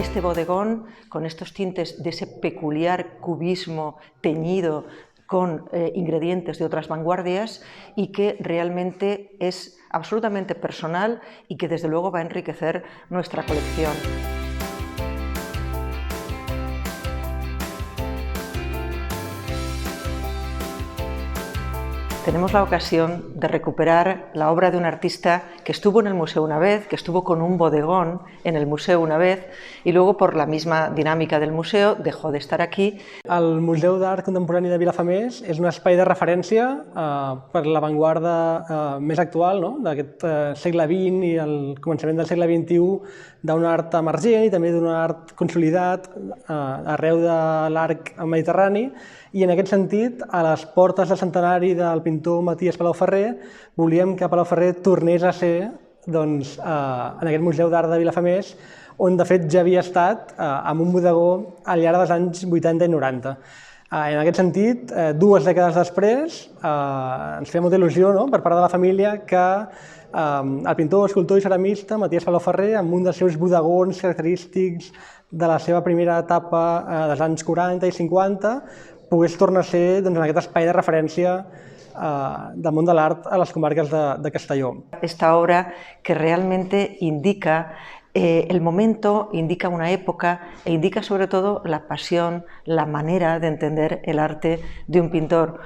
Este bodegón, con estos tintes de ese peculiar cubismo teñido con ingredientes de otras vanguardias y que realmente es absolutamente personal y que desde luego va a enriquecer nuestra colección. Tenemos la ocasión de recuperar la obra de un artista que estuvo en el museo una vez, que estuvo con un bodegón en el museu una vez y luego por la misma dinámica del museu dejó de estar aquí. El Museu d'Art Contemporani de Vilafamés és un espai de referència per l'avantguarda més actual, no? D'aquest segle XX i el començament del segle XXI, d'un art emergent i també d'un art consolidat arreu de l'arc mediterrani. I en aquest sentit, a les portes del centenari del pintor Maties Palau-Ferrer, volíem que Palau-Ferrer tornés a ser en aquest Museu d'Art de Vilafamés, on de fet ja havia estat amb un bodegó al llarg dels anys 80 i 90. En aquest sentit, 2 dècades després, ens feia molta il·lusió per part de la família que el pintor, escultor i ceramista Maties Palau-Ferrer, amb un dels seus bodegons característics de la seva primera etapa dels anys 40 i 50, pogués tornar a ser en aquest espai de referència del món de l'art a les comarques de Castelló. Esta obra que realmente indica el momento, indica una época e indica sobre todo la pasión, la manera de entender el arte de un pintor.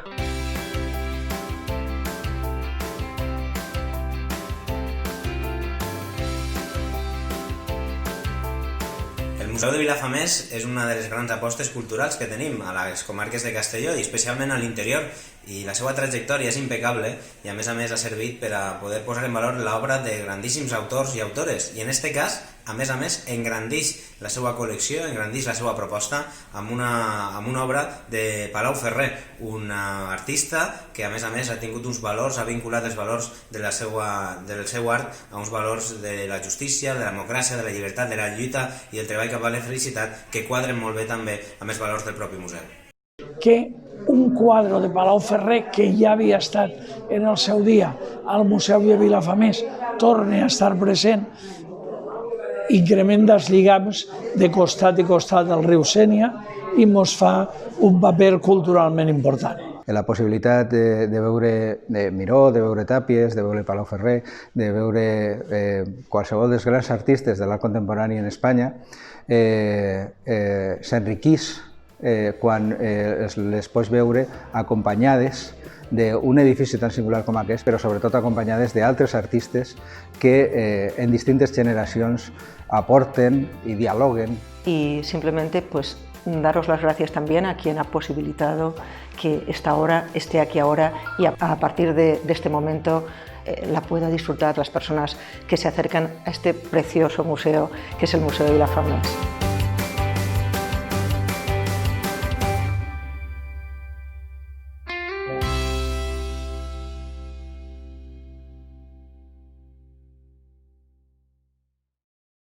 El Museu de Vilafamés és una de les grans apostes culturals que tenim a les comarques de Castelló i especialment a l'interior, i la seva trajectòria és impecable i a més ha servit per a poder posar en valor l'obra de grandíssims autors i autores i en aquest cas, a més, engrandeix la seva col·lecció, engrandeix la seva proposta amb una obra de Palau-Ferrer, un artista que a més ha tingut uns valors, ha vinculat els valors del seu art a uns valors de la justícia, de la democràcia, de la llibertat, de la lluita i el treball cap a la felicitat que quadren molt bé també amb els valors del propi museu. Que un quadre de Palau-Ferrer que ja havia estat en el seu dia al Museu de Vilafamés torni a estar present, incrementa els lligams de costat i costat del riu Sénia i ens fa un paper culturalment important. La possibilitat de veure Miró, de veure Tàpies, de veure Palau-Ferrer, de veure qualsevol dels grans artistes de l'art contemporani en Espanya s'enriqueix quan les pots veure acompanyades d'un edifici tan singular com aquest, però sobretot acompanyades d'altres artistes que en distintes generacions aporten y dialoguen. Y simplemente pues daros las gracias también a quien ha posibilitado que esta obra esté aquí ahora y a partir de este momento la pueda disfrutar las personas que se acercan a este precioso museo que es el Museo de Vilafamés.